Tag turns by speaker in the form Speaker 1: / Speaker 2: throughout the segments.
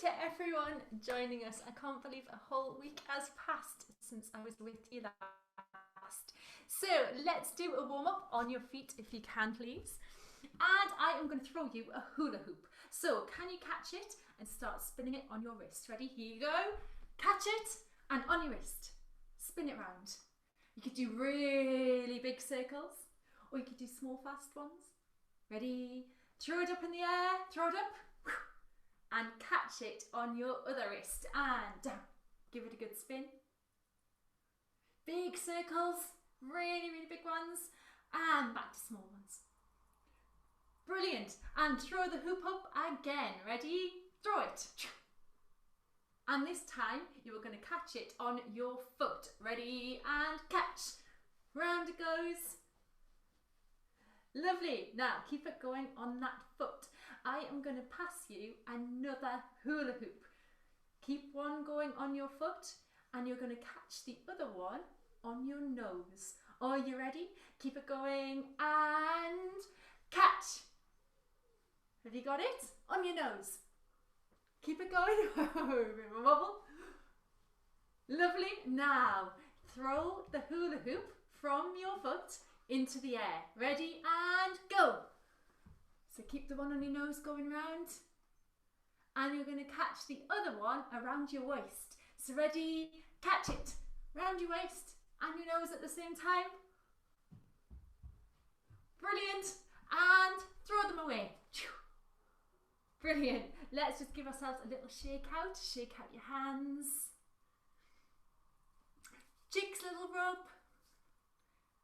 Speaker 1: to everyone joining us. I can't believe a whole week has passed since I was with you last. So let's do a warm up on your feet if you can, please. And I am going to throw you a hula hoop. So can you catch it and start spinning it on your wrist? Ready? Here you go. Catch it and on your wrist. Spin it round. You could do really big circles or you could do small fast ones. Ready? Throw it up in the air. Throw it up. And catch it on your other wrist and down. Give it a good spin. Big circles, really, really big ones, and back to small ones. Brilliant. And throw the hoop up again. Ready? Throw it. And this time you are going to catch it on your foot. Ready? And catch. Round it goes. Lovely. Now keep it going on that foot. I am going to pass you another hula hoop. Keep one going on your foot and you're going to catch the other one on your nose. Are you ready? Keep it going and catch. Have you got it? On your nose. Keep it going. Bit of a wobble. Lovely. Now throw the hula hoop from your foot into the air. Ready and go. So keep the one on your nose going round and you're going to catch the other one around your waist. So ready, catch it round your waist and your nose at the same time. Brilliant. And throw them away. Brilliant. Let's just give ourselves a little shake out. Shake out your hands. Cheeks, little rub.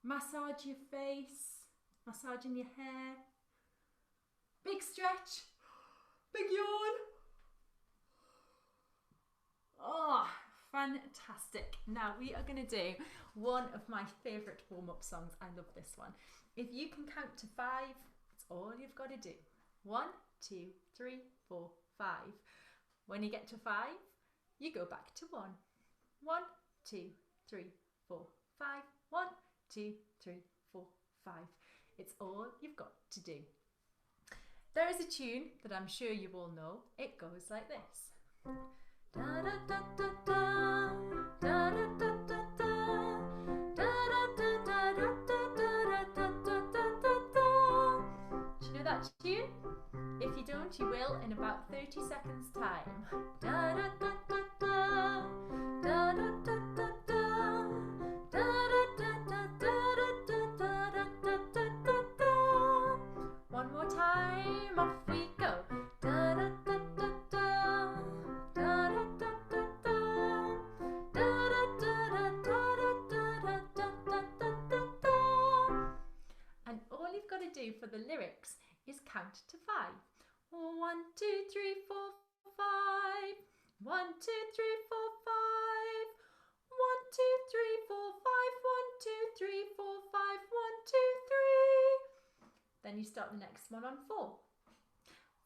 Speaker 1: Massage your face. Massaging your hair. Big stretch, big yawn. Oh, fantastic. Now we are going to do one of my favourite warm-up songs. I love this one. If you can count to 5, that's all you've got to do. 1, 2, 3, 4, 5. When you get to 5, you go back to 1. 1, 2, 3, 4, 5. 1, 2, 3, 4, 5. It's all you've got to do. There is a tune that I'm sure you all know. It goes like this. Da da da da da, da da da da da, da da da da da da da da da. Do you know that tune? If you don't, you will in about 30 seconds time. Da da da da da, da da da da da, da da da da da da da da da. One more time, off we go. Da da da da da, da da da da da, da da da da da da da. And all you've got to do for the lyrics is count to 5. 1, 2, 3, 4, 5. 1, 2, 3, 4, 5. 1, 2, 3, 4, 5. 1, 2, 3, 4, 5. 1, 2, 3. Then you start the next one on 4.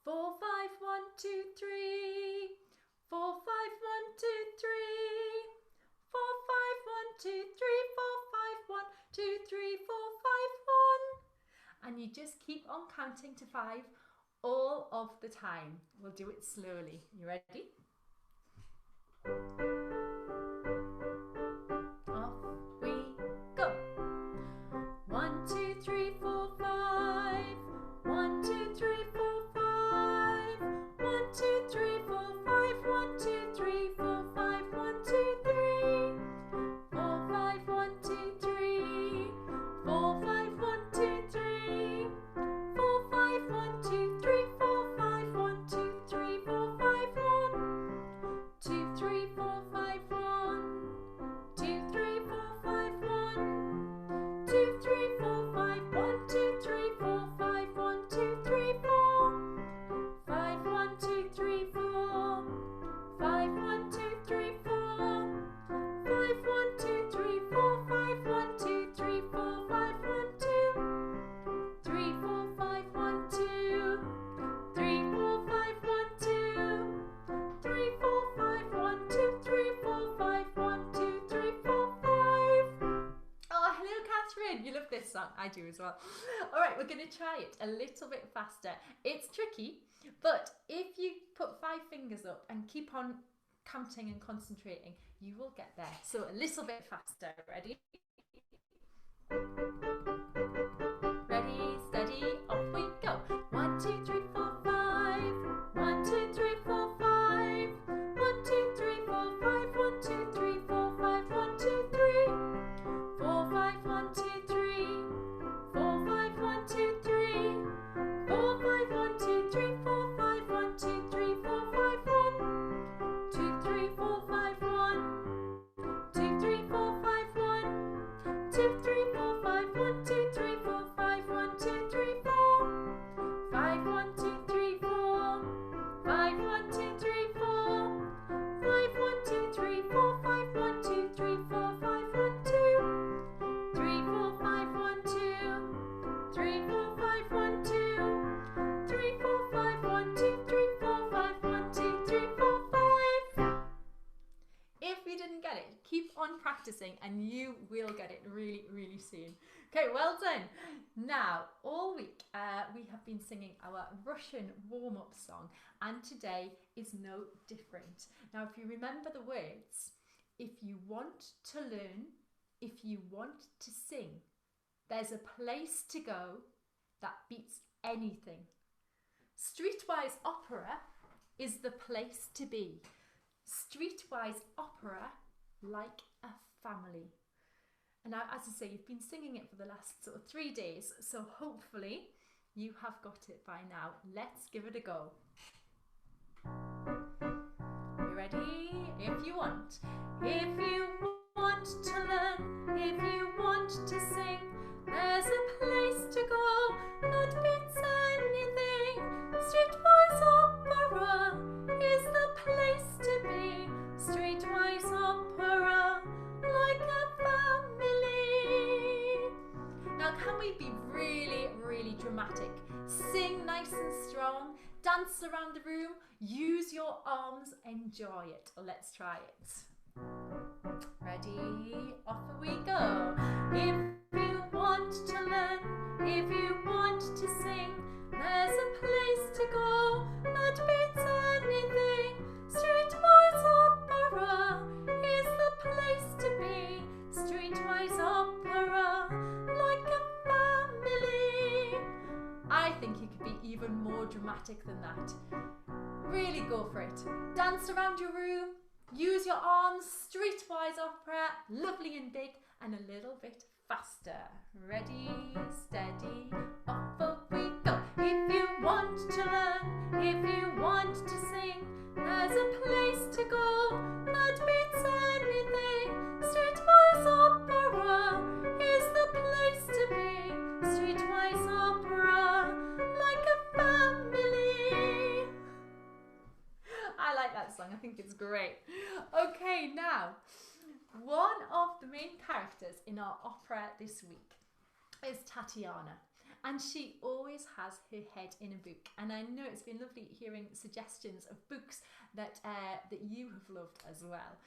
Speaker 1: 4, 5, 1, 2, 3. 4, 5, 1, 2, 3. 4, 5, 1, 2, 3. 4, 5, 1, 2, 3, 4, 5, 1. And you just keep on counting to 5 all of the time. We'll do it slowly. You ready? Off we go. 1, 2, 3, 4, 5. 1, 2, 3, 4, 5. 1, 2, 3, 4, 5. 1, 2, 3, 4, 5. 1, 2, 3. 4, 5, 1, 2, 3. 4, 5, 1, 2, 3. 4, 5, 1, 2, 3. 4, 5, 1, 2, 3. 4, 5, 1, 2, 3, 4, 5. Catherine, you love this song. I do as well. All right, we're going to try it a little bit faster. It's tricky, but if you put 5 fingers up and keep on counting and concentrating, you will get there. So a little bit faster. Ready? Ready, steady, off we go. 1, 2, 3, 4, 5. 1, 2, 3, 4, 5. 1, 2, 3, 4, 5. 1, 2, 3, 4, 5. 1, 2, 3. 4, 5, 1, 2, 3. 4, 5, 1, 2, 3. 4, 5, 1, 2, 3. 4, 5, 1, 2, 3. 4, 5, 1. 2, 3, 4, 5, 1. 2, 3, 4, 5, 1. 2, 3, 4, 5, 1, 2, 3, 4, 5, 1, 2, 3, 4. 5, 1, 2, 3, 4. 5, 1, 2, 3, 4. 5, 1, 2, 3, 4. 5, 1, 2, 3, 4. 5, 1, 2. 3, 4, 5, 1, 2. 3, 4, 5, 1, 2. 3, 4, 5, 1, 2, 3, 4, 5, 1, 2, 3, 4, 5. If you didn't get it, keep on practicing and you will get it really, really soon. Okay, well done. Now, all week we have been singing our Russian warm-up song, and today is no different. Now, if you remember the words, if you want to learn, if you want to sing, there's a place to go that beats anything. Streetwise Opera is the place to be. Streetwise Opera like a family. And now, as I say, you've been singing it for the last sort of 3 days, so hopefully you have got it by now. Let's give it a go. You ready? If you want. If you want to learn, if you want to sing, there's a place to go that beats anything. Streetwise Opera is the place to be. Streetwise Opera like a family. Now, can we be really, really dramatic? Sing nice and strong, dance around the room, use your arms, enjoy it. Let's try it. Ready? Off we go. If you want to learn, if you want to sing, there's a place to go that beats anything. Streetwise Opera is the place to be. Streetwise Opera like a family. I think you could be even more dramatic than that. Really go for it. Dance around your room, use your arms. Streetwise Opera, lovely and big, and a little bit faster. Ready, steady, off we go. If you want to learn, if you want to sing, there's a place to go that beats anything. Streetwise Opera is the place to be. Streetwise Opera like a family. I like that song. I think it's great. Okay, now, one of the main characters in our opera this week is Tatiana, and she always has her head in a book. And I know it's been lovely hearing suggestions of books that that you have loved as well.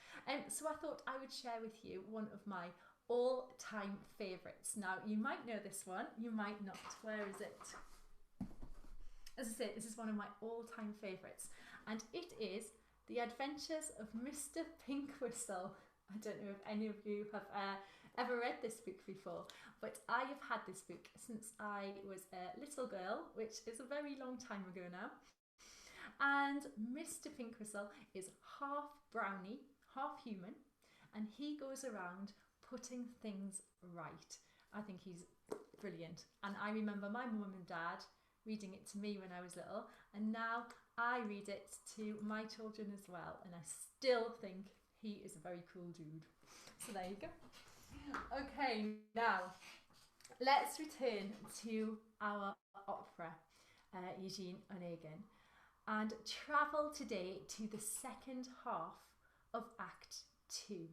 Speaker 1: So I thought I would share with you one of my all-time favourites. Now, you might know this one, you might not. Where is it? As I said, this is one of my all-time favourites, and it is The Adventures of Mr. Pinkwhistle. I don't know if any of you have ever read this book before, but I have had this book since I was a little girl, which is a very long time ago now. And Mr. Pinkwhistle is half brownie, half human, and he goes around putting things right. I think he's brilliant. And I remember my mum and dad reading it to me when I was little, and now I read it to my children as well, and I still think he is a very cool dude. So there you go. Okay, now let's return to our opera, Eugene Onegin, and travel today to the second half of Act 2.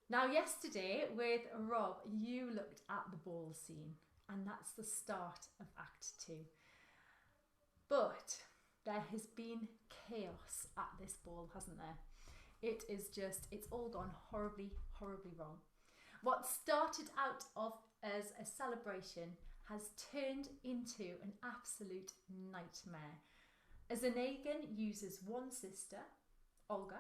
Speaker 1: Now, yesterday with Rob, you looked at the ball scene, and that's the start of Act 2. But there has been chaos at this ball, hasn't there? It is just, it's all gone horribly, horribly wrong. What started out of as a celebration has turned into an absolute nightmare, as Onegin uses one sister, Olga,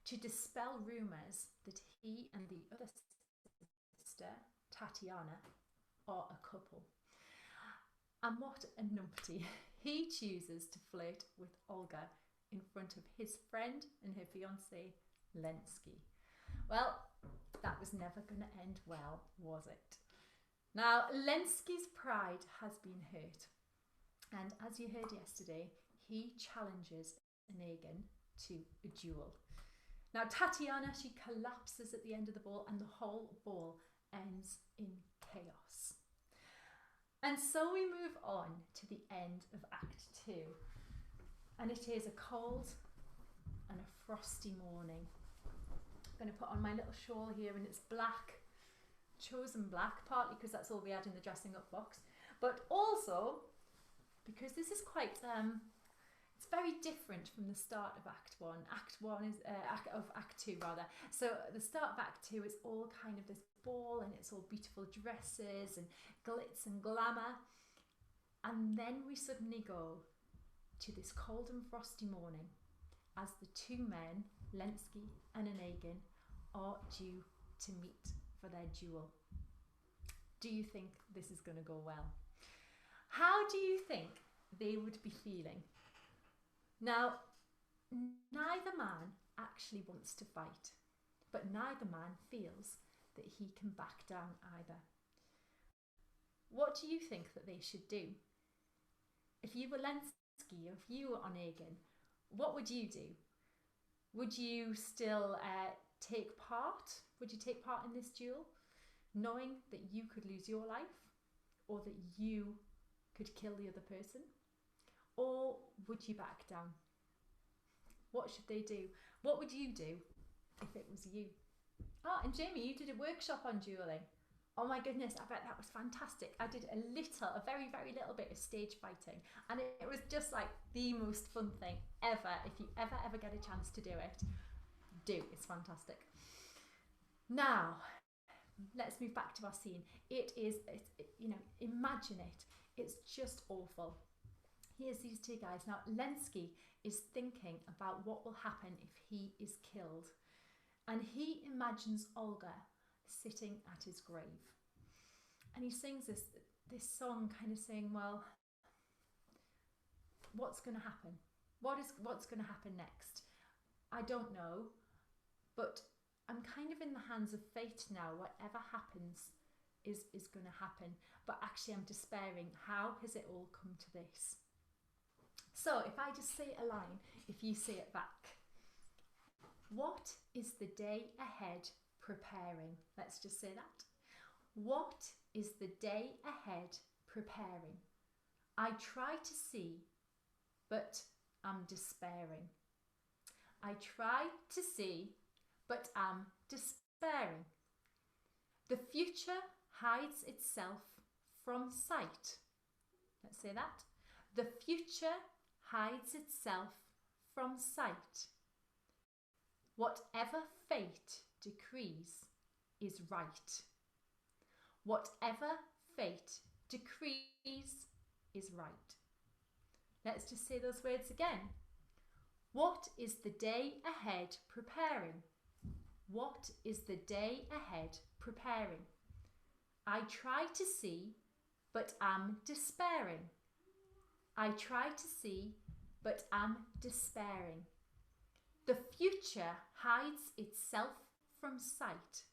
Speaker 1: to dispel rumours that he and the other sister, Tatiana, are a couple. And what a numpty. He chooses to flirt with Olga in front of his friend and her fiancé, Lenski. Well, that was never going to end well, was it? Now, Lenski's pride has been hurt. And as you heard yesterday, he challenges Onegin to a duel. Now, Tatiana, she collapses at the end of the ball and the whole ball ends in chaos. And so we move on to the end of Act 2. And it is a cold and a frosty morning. I'm going to put on my little shawl here, and it's black, chosen black, partly because that's all we had in the dressing up box, but also because this is quite, it's very different from the start of Act 1. Act 1 is, Act 2 rather. So the start of Act 2 is all kind of this ball, and it's all beautiful dresses and glitz and glamour. And then we suddenly go to this cold and frosty morning as the two men, Lenski and Onegin, are due to meet for their duel. Do you think this is going to go well? How do you think they would be feeling? Now, neither man actually wants to fight, but neither man feels that he can back down either. What do you think that they should do? If you were Lenski, or if you were Onegin, what would you do? Would you still take part? Would you take part in this duel, knowing that you could lose your life, or that you could kill the other person? Or would you back down? What should they do? What would you do if it was you? Oh, and Jamie, you did a workshop on duelling. Oh my goodness, I bet that was fantastic. I did a very, very little bit of stage fighting, and it was just like the most fun thing ever. If you ever get a chance to do it, it's fantastic. Now, let's move back to our scene. Imagine it. It's just awful. Here's these two guys. Now, Lenski is thinking about what will happen if he is killed. And he imagines Olga sitting at his grave. And he sings this song kind of saying, well, what's going to happen? What's going to happen next? I don't know, but I'm kind of in the hands of fate now. Whatever happens is going to happen. But actually I'm despairing. How has it all come to this? So if I just say a line, if you say it back. What is the day ahead preparing? Let's just say that. What is the day ahead preparing? I try to see, but I'm despairing. I try to see, but I'm despairing. The future hides itself from sight. Let's say that. The future hides itself from sight. Whatever fate decrees is right. Whatever fate decrees is right. Let's just say those words again. What is the day ahead preparing? What is the day ahead preparing? I try to see, but am despairing. I try to see, but am despairing. The future hides itself from sight.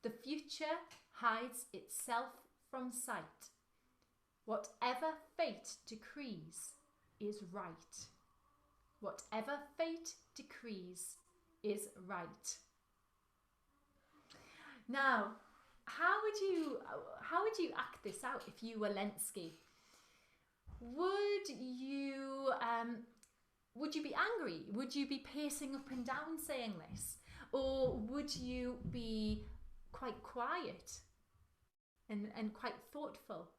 Speaker 1: The future hides itself from sight. Whatever fate decrees is right. Whatever fate decrees is right. Now, how would you act this out if you were Lenski? Would you be angry? Would you be pacing up and down saying this? Or would you be quite quiet and quite thoughtful?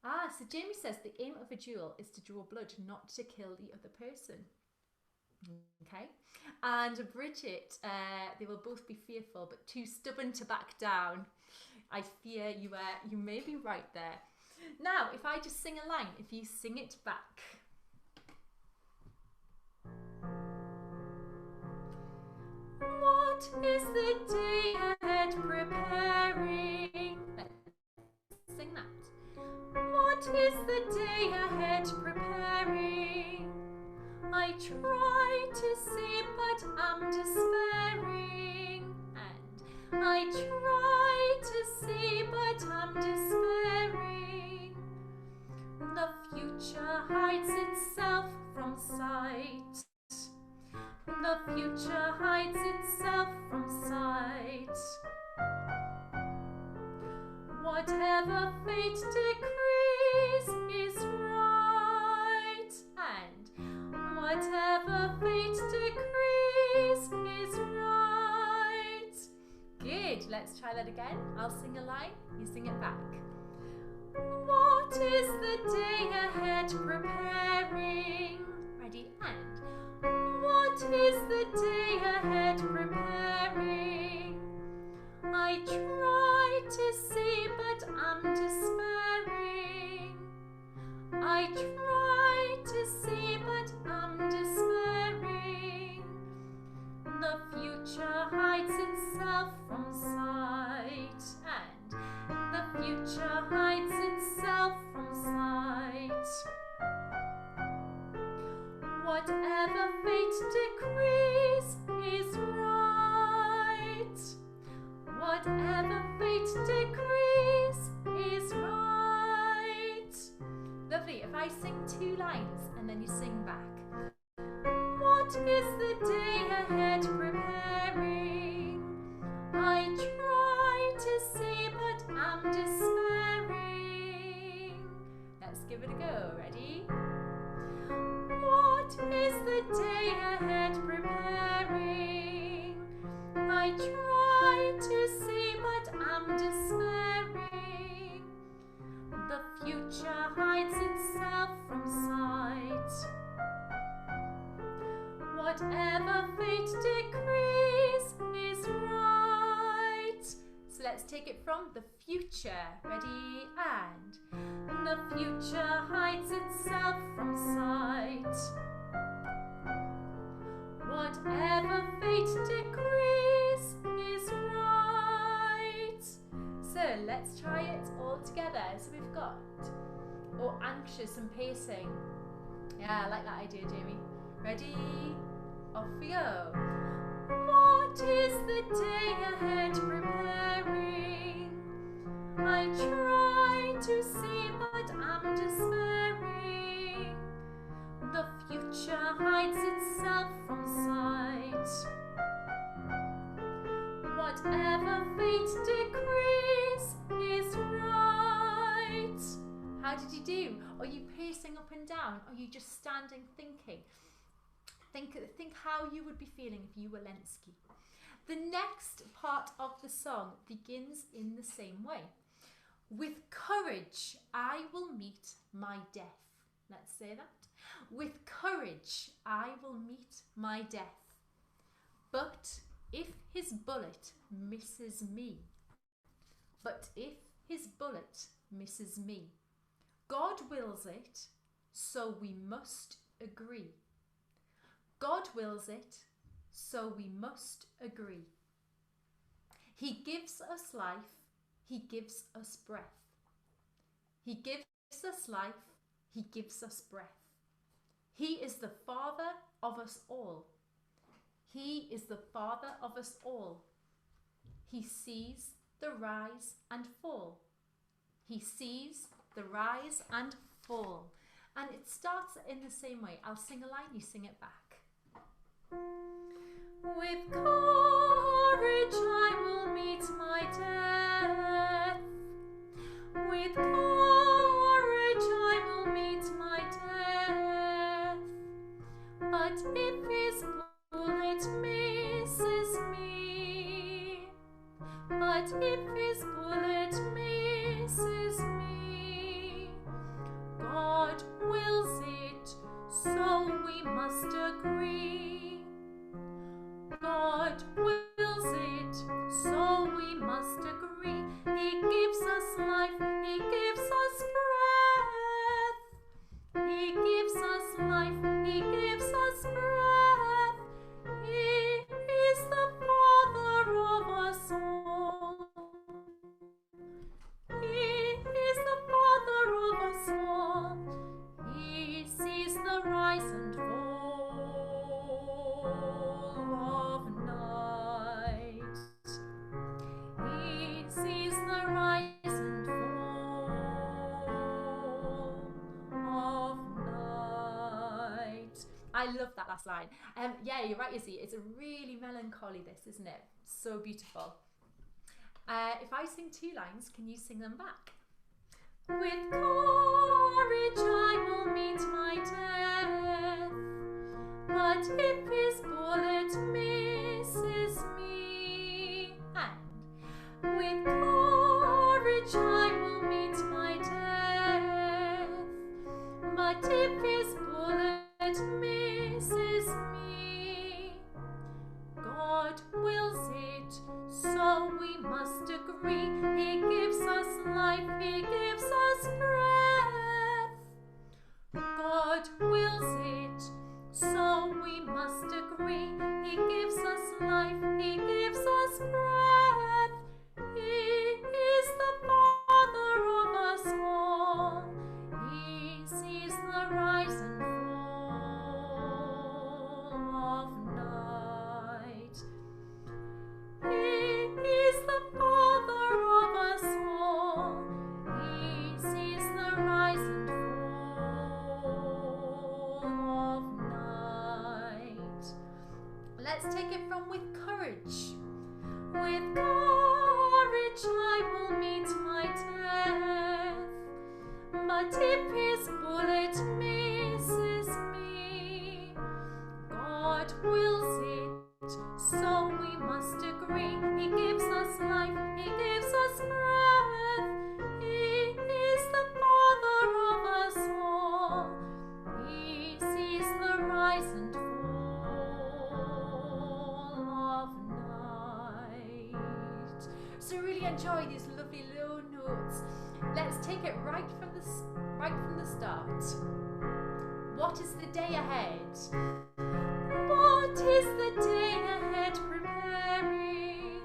Speaker 1: So Jamie says the aim of a duel is to draw blood, not to kill the other person. Okay, and Bridget, they will both be fearful but too stubborn to back down. I fear you may be right there. Now, if I just sing a line, if you sing it back. What is the day ahead preparing? Let's sing that. What is the day ahead preparing? I try to see but am despairing. And I try to see but am despairing. The future hides itself from sight. The future hides itself from sight. Whatever fate decrees is right, and whatever fate decrees is right. Good, let's try that again. I'll sing a line, you sing it back. What is the day ahead preparing? Ready, and what is the day ahead preparing? I try to see but am despairing. I try to see but am despairing. The future hides itself from sight, and the future hides itself from sight. Whatever fate decrees is right. Whatever fate decrees is right. Lovely. If I sing 2 lines and then you sing back. What is the day ahead preparing? I try to see but am despairing. Let's give it a go. Ready? What is the day ahead preparing? I try to see but am despairing. The future hides itself from sight. Whatever fate decrees is right. So let's take it from the future. Ready? And the future hides itself from sight. Whatever fate decrees is right. So let's try it all together. So we've got anxious and pacing. Yeah, I like that idea, Jamie. Ready? Off we go. What is the day ahead preparing? I try to see but am despairing. The future hides itself from sight. Whatever fate decrees is right. How did you do? Are you pacing up and down? Are you just standing thinking? Think how you would be feeling if you were Lenski. The next part of the song begins in the same way. With courage, I will meet my death. Let's say that. With courage, I will meet my death. But if his bullet misses me, God wills it, so we must agree. God wills it, so we must agree. He gives us life, he gives us breath. He gives us life, he gives us breath. He is the Father of us all. He is the Father of us all. He sees the rise and fall. He sees the rise and fall. And it starts in the same way. I'll sing a line, you sing it back. With courage I will meet my death. With courage I will meet my death. But if his bullet misses me, but if his bullet misses me, God wills it, so we must agree. God wills it, so we must agree. He gives us life, He gives us breath. He gives us life, He gives us breath. He is the Father of us all. He is the Father of us all. He sees the rise and fall of night. He sees the rise and fall of night. I love that last line. Yeah, you're right, Izzy. It's a really melancholy, this, isn't it? So beautiful. If I sing 2 lines, can you sing them back? With courage I will meet my death, but if his bullet misses me, and with courage I will meet my death, but if his bullet misses me, God wills it, so we must agree. He gives us life, He gives us breath. God wills it, so we must agree. He gives us life, He gives us breath. He is the Father of us all. He sees the rise and fall of night. He is the Father of us all. He sees the rise and fall of night. Let's take it from with courage. With courage I will meet my death, but if his bullet misses me, God wills it, so we must agree. He gives us life, He gives us breath. He is the Father of us all. He sees the rise and fall of night. So really enjoy these lovely low notes. Let's take it right from the start. What is the day ahead? What is the day ahead preparing?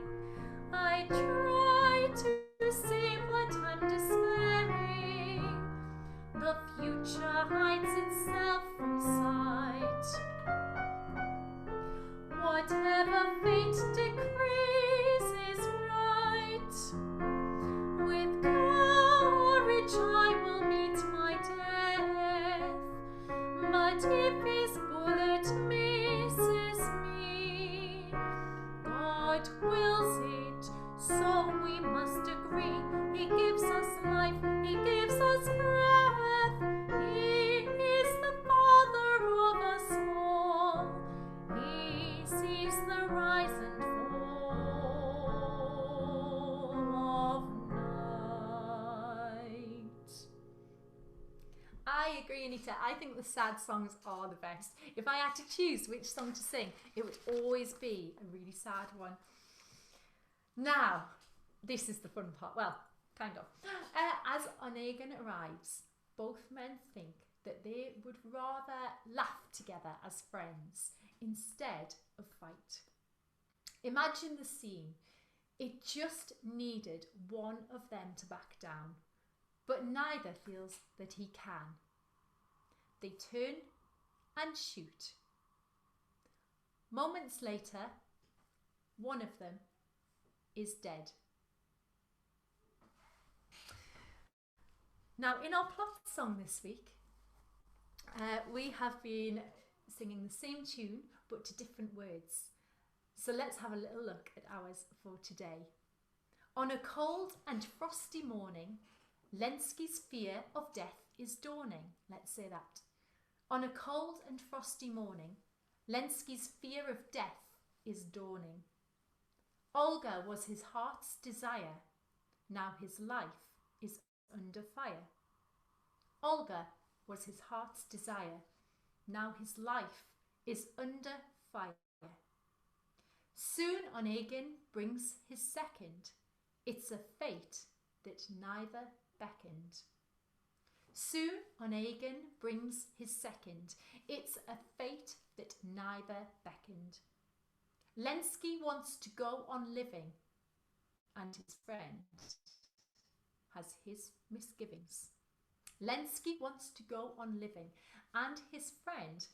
Speaker 1: I try to see, but I'm despairing. The future hides itself from sight. Whatever fate decrees is right. With courage I will meet my death, but if his bullet misses me, God wills it, so we must agree. He gives us life, He gives us breath. He is the Father of us all. He sees the rise and fall of night. I agree, Anita. I think the sad songs are the best. If I had to choose which song to sing, it would always be a really sad one. Now, this is the fun part. Well, kind of. As Onegan arrives, both men think that they would rather laugh together as friends instead of fight. Imagine the scene. It just needed one of them to back down, but neither feels that he can. They turn and shoot. Moments later, one of them is dead. Now, in our plot song this week, we have been singing the same tune but to different words. So let's have a little look at ours for today. On a cold and frosty morning, Lenski's fear of death is dawning. Let's say that. On a cold and frosty morning, Lenski's fear of death is dawning. Olga was his heart's desire. Now his life is under fire. Olga was his heart's desire. now his life is under fire. Soon Onegin brings his second. It's a fate that neither beckoned. Soon Onegin brings his second. It's a fate that neither beckoned. Lenski wants to go on living, and his friend has his misgivings. Lenski wants to go on living, and his friend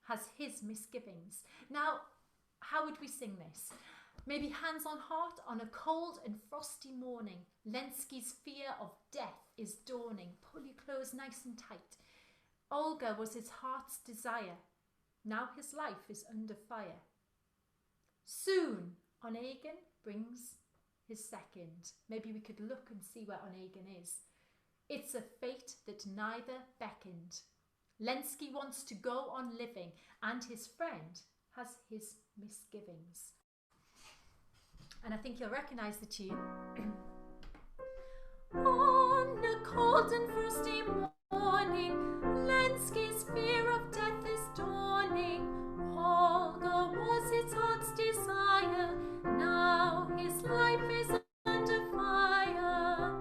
Speaker 1: has his misgivings. Now, how would we sing this? Maybe hands on heart on a cold and frosty morning. Lenski's fear of death is dawning. Pull your clothes nice and tight. Olga was his heart's desire. Now his life is under fire. Soon Onegin brings his second. Maybe we could look and see where Onegin is. It's a fate that neither beckoned. Lenski wants to go on living, and his friend has his misgivings. And I think you'll recognise the tune. On a cold and frosty morning, Lenski's fear of death is dawning. Olga was his heart's desire, now his life is under fire.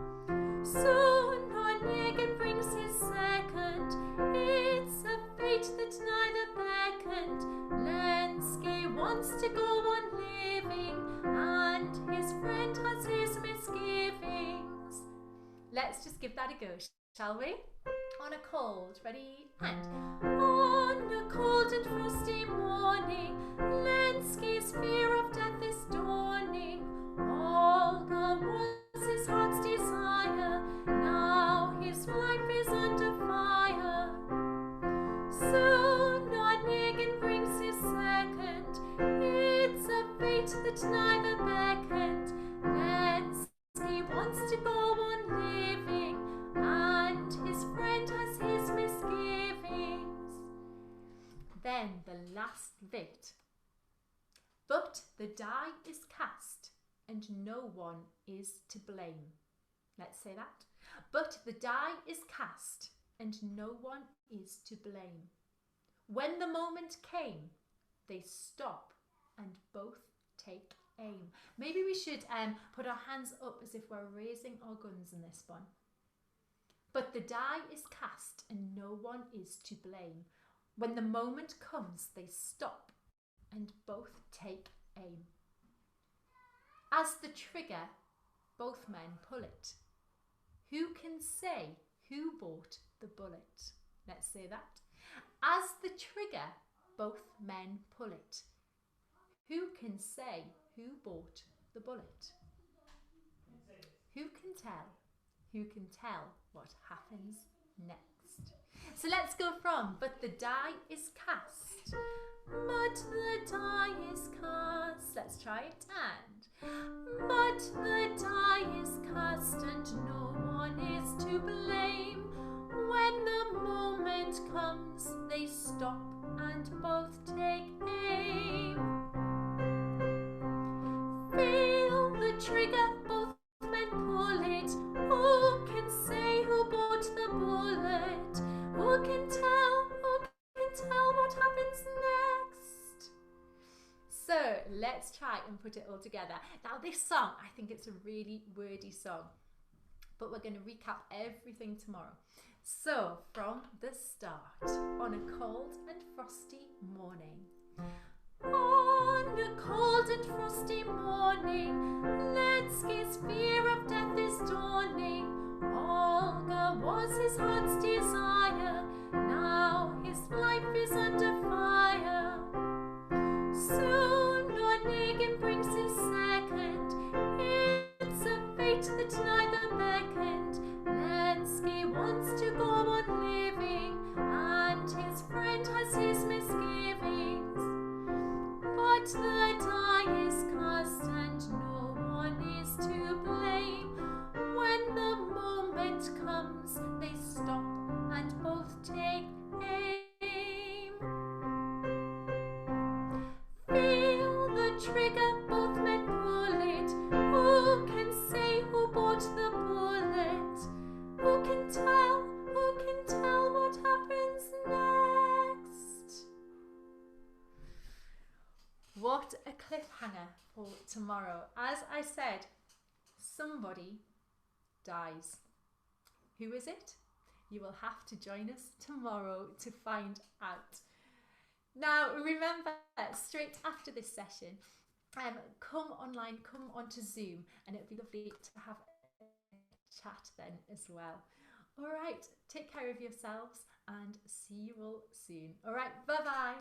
Speaker 1: Soon Onegin brings his second, it's a fate that neither beckoned. Lenski wants to go on living, and his friend has his misgivings. Let's just give that a go, shall we? On a cold, ready, and on a cold and frosty morning, Lenski's fear of death is dawning. Olga was his heart's desire, now his life is under fire. Soon Onegin brings his second, it's a fate that neither beckoned. Lenski wants to go on living, and his friend has his misgivings. Then the last bit. But the die is cast, and no one is to blame. Let's say that. But the die is cast, and no one is to blame. When the moment came, they stop and both take aim. Maybe we should put our hands up as if we're raising our guns in this one. But the die is cast and no one is to blame. When the moment comes, they stop and both take aim. As the trigger, both men pull it. Who can say who bought the bullet? Let's say that. As the trigger, both men pull it. Who can say who bought the bullet? Who can tell? Who can tell what happens next? So let's go from, but the die is cast. But the die is cast. Let's try it, and but the die is cast and no one is to blame. When the moment comes, they stop and both take aim. Feel the trigger, both men pull it. Who can say who bought the bullet? Who can tell what happens next? So let's try and put it all together. Now this song, I think it's a really wordy song, but we're going to recap everything tomorrow. So from the start, on a cold and frosty morning. On a cold and frosty morning, Lenski's fear of death is dawning. Olga was his heart's desire, now his life is under fire. Soon Onegin brings his second, it's a fate that neither beckoned. Lenski wants to go on living, and his friend has his misgivings. But the die is cast and no one is to blame. When the moment comes, they stop and both take aim. Feel the trigger, both men pull it. Who can say who bought the cliffhanger for tomorrow. As I said, somebody dies. Who is it? You will have to join us tomorrow to find out. Now, remember, straight after this session, come online, come onto Zoom, and it'll be lovely to have a chat then as well. All right, take care of yourselves and see you all soon. All right, bye-bye.